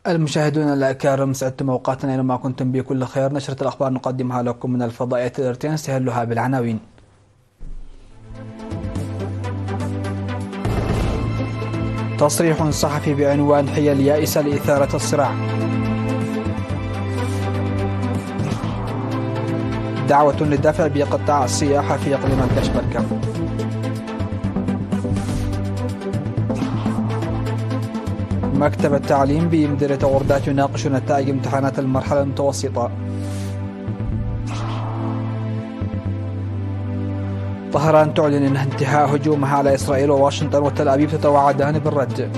المشاهدون الأكارم، سعدتم أوقاتنا أينما كنتم بكل خير. نشرة الأخبار نقدمها لكم من الفضائية الإرتين، نستهلها بالعناوين. تصريح صحفي بعنوان حيل يائسة لإثارة الصراع. دعوة للدفع بقطاع السياحة في إقليم الكشبركة. مكتب التعليم بمديرية غردات يناقش نتائج امتحانات المرحلة المتوسطة. طهران تعلن انتهاء هجومها على إسرائيل، وواشنطن وتل أبيب تتوعدان بالرد.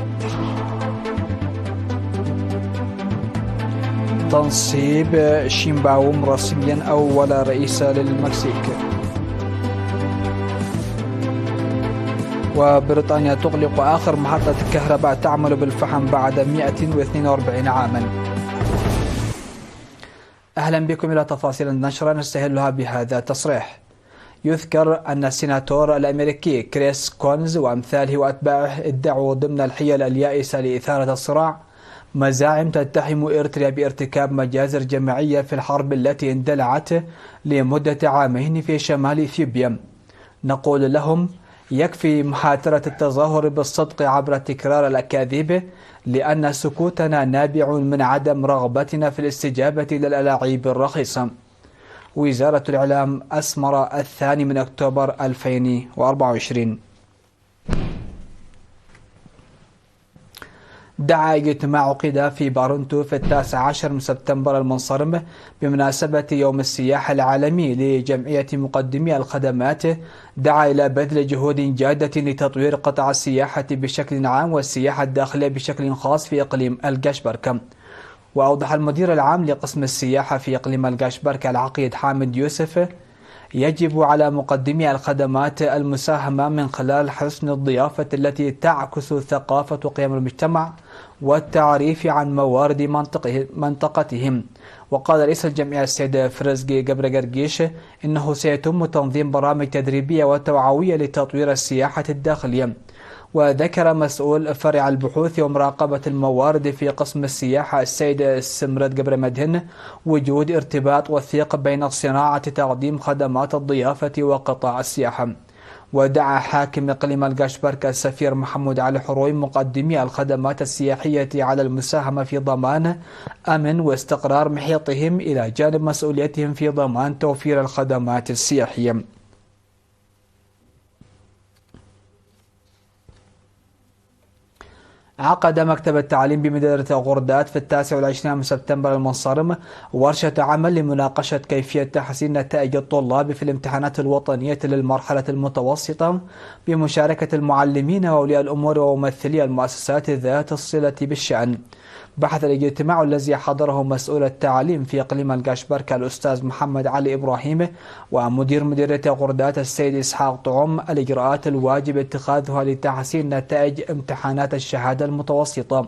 تنصيب شينباوم رسميا أول رئيس للمكسيك. وبريطانيا تغلق آخر محطة كهرباء تعمل بالفحم بعد 142 عاما. أهلا بكم إلى تفاصيل النشرة نستهلها بهذا التصريح. يذكر أن السيناتور الأمريكي كريس كونز وأمثاله وأتباعه ادعوا ضمن الحيل اليائسة لإثارة الصراع مزاعم تتهم إريتريا بارتكاب مجازر جماعية في الحرب التي اندلعت لمدة عامين في شمال إثيوبيا. نقول لهم: يكفي محاولة التظاهر بالصدق عبر تكرار الأكاذيب، لأن سكوتنا نابع من عدم رغبتنا في الاستجابة للألاعيب الرخيصة. وزارة الإعلام أسمر 2 أكتوبر 2024. دعا اجتماع عقد في بارنتو في 19 سبتمبر المنصرم بمناسبة يوم السياحة العالمي لجمعية مقدمي الخدمات، دعا إلى بذل جهود جادة لتطوير قطاع السياحة بشكل عام والسياحة الداخلية بشكل خاص في إقليم الكشبركة. وأوضح المدير العام لقسم السياحة في إقليم الكشبركة العقيد حامد يوسف: يجب على مقدمي الخدمات المساهمة من خلال حسن الضيافة التي تعكس ثقافة قيم المجتمع والتعريف عن موارد منطقتهم. وقال رئيس الجمعية السيد فرزقي قبرقرقيش إنه سيتم تنظيم برامج تدريبية وتوعوية لتطوير السياحة الداخلية. وذكر مسؤول فرع البحوث ومراقبة الموارد في قسم السياحة السيد سمرد قبر مدهن وجود ارتباط وثيق بين صناعة تقديم خدمات الضيافة وقطاع السياحة. ودعا حاكم إقليم الكشبركة السفير محمود علي حروي مقدمي الخدمات السياحية على المساهمة في ضمان أمن واستقرار محيطهم إلى جانب مسؤوليتهم في ضمان توفير الخدمات السياحية. عقد مكتب التعليم بمديرية غردات في 29 سبتمبر المنصرم ورشة عمل لمناقشة كيفية تحسين نتائج الطلاب في الامتحانات الوطنية للمرحلة المتوسطة بمشاركة المعلمين وأولياء الأمور وممثلي المؤسسات ذات الصلة بالشأن. بحث الاجتماع الذي حضره مسؤول التعليم في إقليم الكشبركة الأستاذ محمد علي إبراهيم ومدير مديرية غردات السيد إسحاق طعم الإجراءات الواجب اتخاذها لتحسين نتائج امتحانات الشهادة المتوسطة.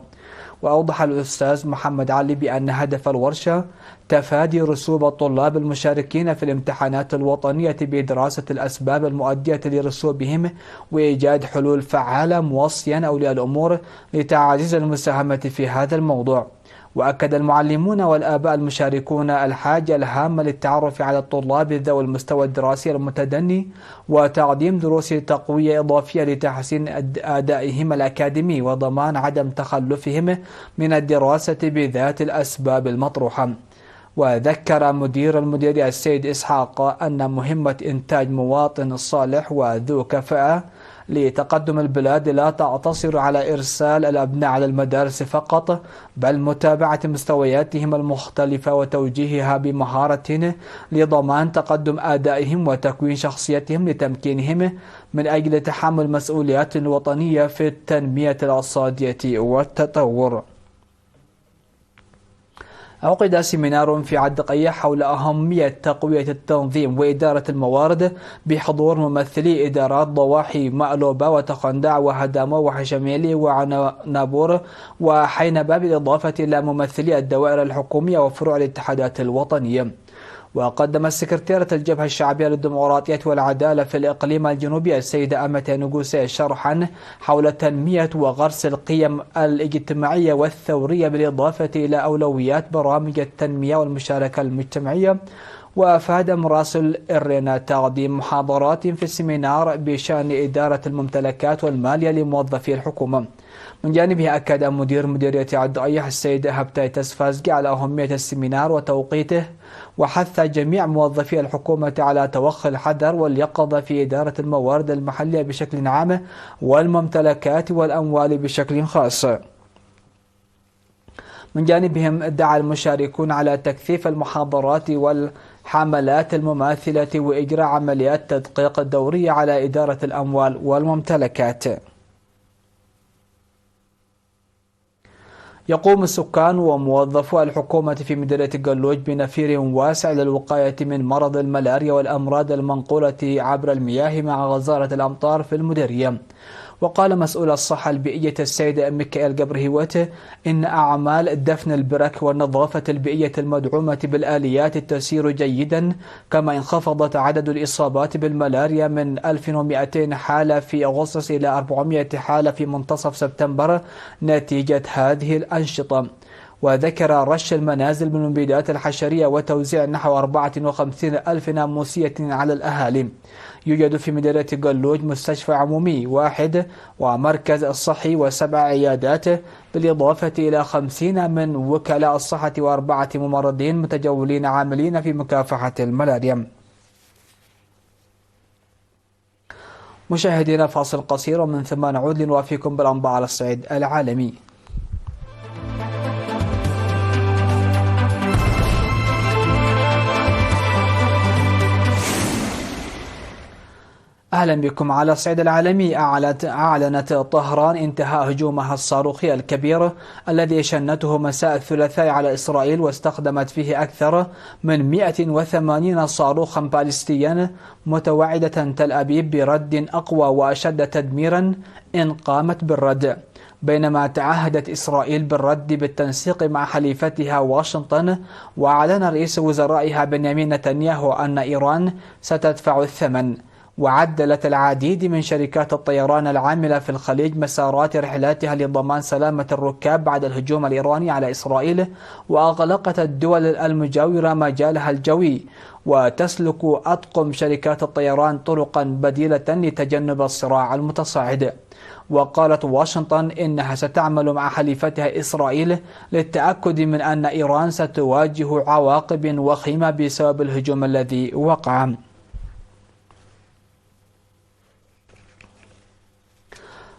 وأوضح الأستاذ محمد علي بأن هدف الورشة تفادي رسوب الطلاب المشاركين في الامتحانات الوطنية بدراسة الأسباب المؤدية لرسوبهم وإيجاد حلول فعالة، موصيا أولياء الأمور لتعزيز المساهمة في هذا الموضوع. وأكد المعلمون والآباء المشاركون الحاجة الهامة للتعرف على الطلاب ذوي المستوى الدراسي المتدني وتقديم دروس تقوية إضافية لتحسين أدائهم الأكاديمي وضمان عدم تخلفهم من الدراسة بذات الأسباب المطروحة. وذكر مدير المديرية السيد إسحاق أن مهمة إنتاج مواطن صالح وذو كفاءة لتقدم البلاد لا تقتصر على إرسال الأبناء على المدارس فقط، بل متابعة مستوياتهم المختلفة وتوجيهها بمهارة لضمان تقدم أدائهم وتكوين شخصيتهم لتمكينهم من أجل تحمل مسؤوليات وطنية في التنمية الاقتصادية والتطور. عقد سيمينار في عدقية حول أهمية تقوية التنظيم وإدارة الموارد بحضور ممثلي إدارات ضواحي مألوبة وتقندع وهدامة وحشميلي وعنابور وحينبا، بالإضافة إلى ممثلي الدوائر الحكومية وفروع الاتحادات الوطنية. وقدمت سكرتيرة الجبهة الشعبية للديمقراطية والعدالة في الإقليم الجنوبي السيدة أمة نجوسي شرحا حول تنمية وغرس القيم الاجتماعية والثورية بالإضافة إلى أولويات برامج التنمية والمشاركة المجتمعية. وأفاد مراسل إرنا تقديم محاضرات في السيمينار بشأن إدارة الممتلكات والمالية لموظفي الحكومة. من جانبه أكد مدير مديرية الضيح السيد هبتاي تسفازجي على أهمية السيمينار وتوقيته، وحث جميع موظفي الحكومة على توخي الحذر واليقظة في إدارة الموارد المحلية بشكل عام والممتلكات والأموال بشكل خاص. من جانبهم دعا المشاركون على تكثيف المحاضرات والحملات المماثلة وإجراء عمليات تدقيق دورية على إدارة الأموال والممتلكات. يقوم السكان وموظفو الحكومة في مديرية قلوج بنفير واسع للوقاية من مرض الملاريا والأمراض المنقولة عبر المياه مع غزارة الأمطار في المديرية. وقال مسؤول الصحة البيئية السيد ميكائيل جبرهيوت إن أعمال دفن البرك والنظافة البيئية المدعومة بالآليات تسير جيدا، كما انخفضت عدد الإصابات بالملاريا من 1200 حالة في أغسطس إلى 400 حالة في منتصف سبتمبر نتيجة هذه الأنشطة. وذكر رش المنازل بالمبيدات الحشرية وتوزيع نحو 54 ألف ناموسية على الأهالي. يوجد في مديرية قلوج مستشفى عمومي واحد ومركز صحي و7 عيادات، بالإضافة إلى 50 من وكلاء الصحة و4 ممرضين متجولين عاملين في مكافحة الملاريا. مشاهدينا فاصل قصير ومن ثم نعود لنوافيكم بالأنباء على الصعيد العالمي. أهلا بكم. على الصعيد العالمي، أعلنت طهران انتهاء هجومها الصاروخي الكبير الذي شنته مساء الثلاثاء على إسرائيل، واستخدمت فيه أكثر من 180 صاروخا باليستيا، متوعدة تل أبيب برد أقوى وأشد تدميرا إن قامت بالرد. بينما تعهدت إسرائيل بالرد بالتنسيق مع حليفتها واشنطن، وأعلن رئيس وزرائها بنيامين نتنياهو أن إيران ستدفع الثمن. وعدلت العديد من شركات الطيران العاملة في الخليج مسارات رحلاتها لضمان سلامة الركاب بعد الهجوم الإيراني على إسرائيل، وأغلقت الدول المجاورة مجالها الجوي، وتسلك أطقم شركات الطيران طرقا بديلة لتجنب الصراع المتصاعد. وقالت واشنطن إنها ستعمل مع حليفتها إسرائيل للتأكد من أن إيران ستواجه عواقب وخيمة بسبب الهجوم الذي وقع.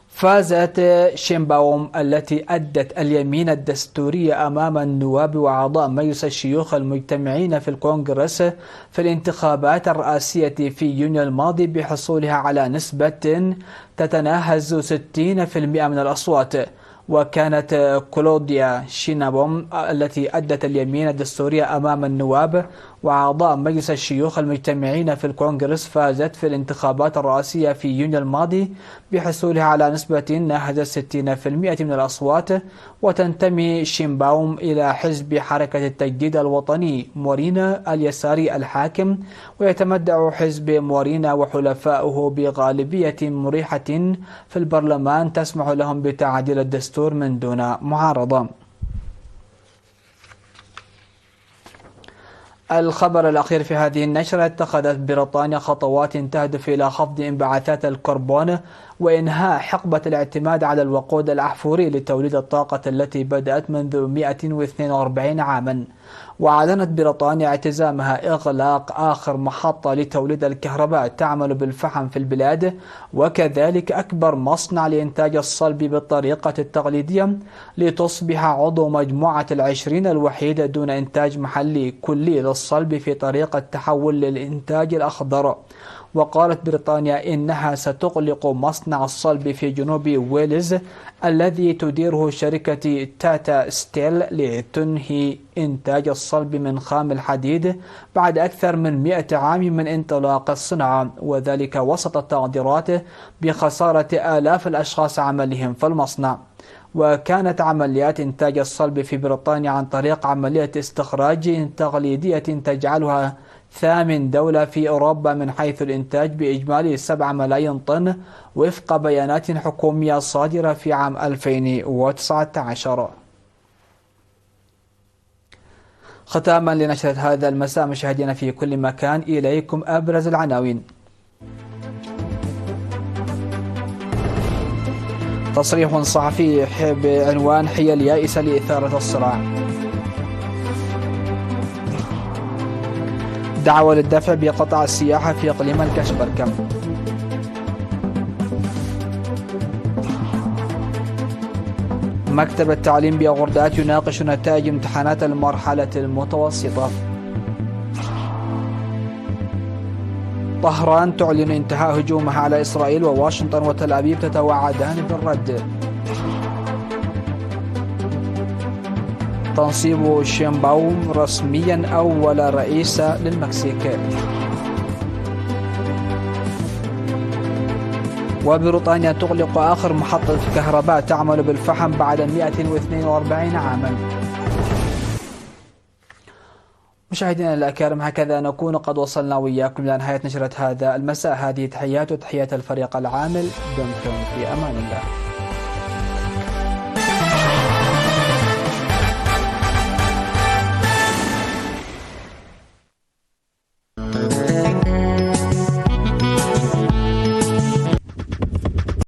فازت شينباوم التي أدت اليمين الدستورية أمام النواب وأعضاء مجلس الشيوخ المجتمعين في الكونغرس في الانتخابات الرئاسية في يونيو الماضي بحصولها على نسبة تتناهز 60% من الأصوات. وكانت كلوديا شينباوم التي أدت اليمين الدستورية أمام النواب وأعضاء مجلس الشيوخ المجتمعين في الكونغرس فازت في الانتخابات الرئاسية في يونيو الماضي بحصولها على نسبة ناهزت 60% من الأصوات. وتنتمي شينباوم إلى حزب حركة التجديد الوطني مورينا اليساري الحاكم، ويتمتع حزب مورينا وحلفائه بغالبية مريحة في البرلمان تسمح لهم بتعديل الدستور من دون معارضة. الخبر الأخير في هذه النشرة: اتخذت بريطانيا خطوات تهدف إلى خفض انبعاثات الكربون وإنهاء حقبة الاعتماد على الوقود الأحفوري لتوليد الطاقة التي بدأت منذ 142 عاما. وأعلنت بريطانيا اعتزامها إغلاق آخر محطة لتوليد الكهرباء تعمل بالفحم في البلاد، وكذلك أكبر مصنع لإنتاج الصلب بالطريقة التقليدية، لتصبح عضو مجموعة ال20 الوحيدة دون إنتاج محلي كلي للصلب في طريقة تحول للإنتاج الأخضر. وقالت بريطانيا إنها ستغلق مصنع الصلب في جنوب ويلز الذي تديره شركة تاتا ستيل لتنهي إنتاج الصلب من خام الحديد بعد أكثر من 100 عام من انطلاق الصناعة، وذلك وسط التقديرات بخسارة آلاف الأشخاص عملهم في المصنع. وكانت عمليات إنتاج الصلب في بريطانيا عن طريق عملية استخراج تقليدية تجعلها ثامن دولة في أوروبا من حيث الإنتاج بإجمالي 7 ملايين طن وفق بيانات حكومية صادرة في عام 2019. ختاما لنشرة هذا المساء مشاهدينا في كل مكان، إليكم أبرز العناوين. تصريح صحفي بعنوان حيل يائسة لإثارة الصراع. دعوة للدفع بقطع السياحة في إقليم الكشبركة. مكتب التعليم بغرداد يناقش نتائج امتحانات المرحلة المتوسطة. طهران تعلن انتهاء هجومها على إسرائيل، وواشنطن وتل أبيب تتوعدان بالرد. تنصيب شينباوم رسميا أول رئيس للمكسيك. وبريطانيا تغلق آخر محطة كهرباء تعمل بالفحم بعد 142 عاما. مشاهدينا الأكارم، هكذا نكون قد وصلنا وإياكم إلى نهاية نشرة هذا المساء. هذه تحيات وتحيات الفريق العامل، دمتم في أمان الله.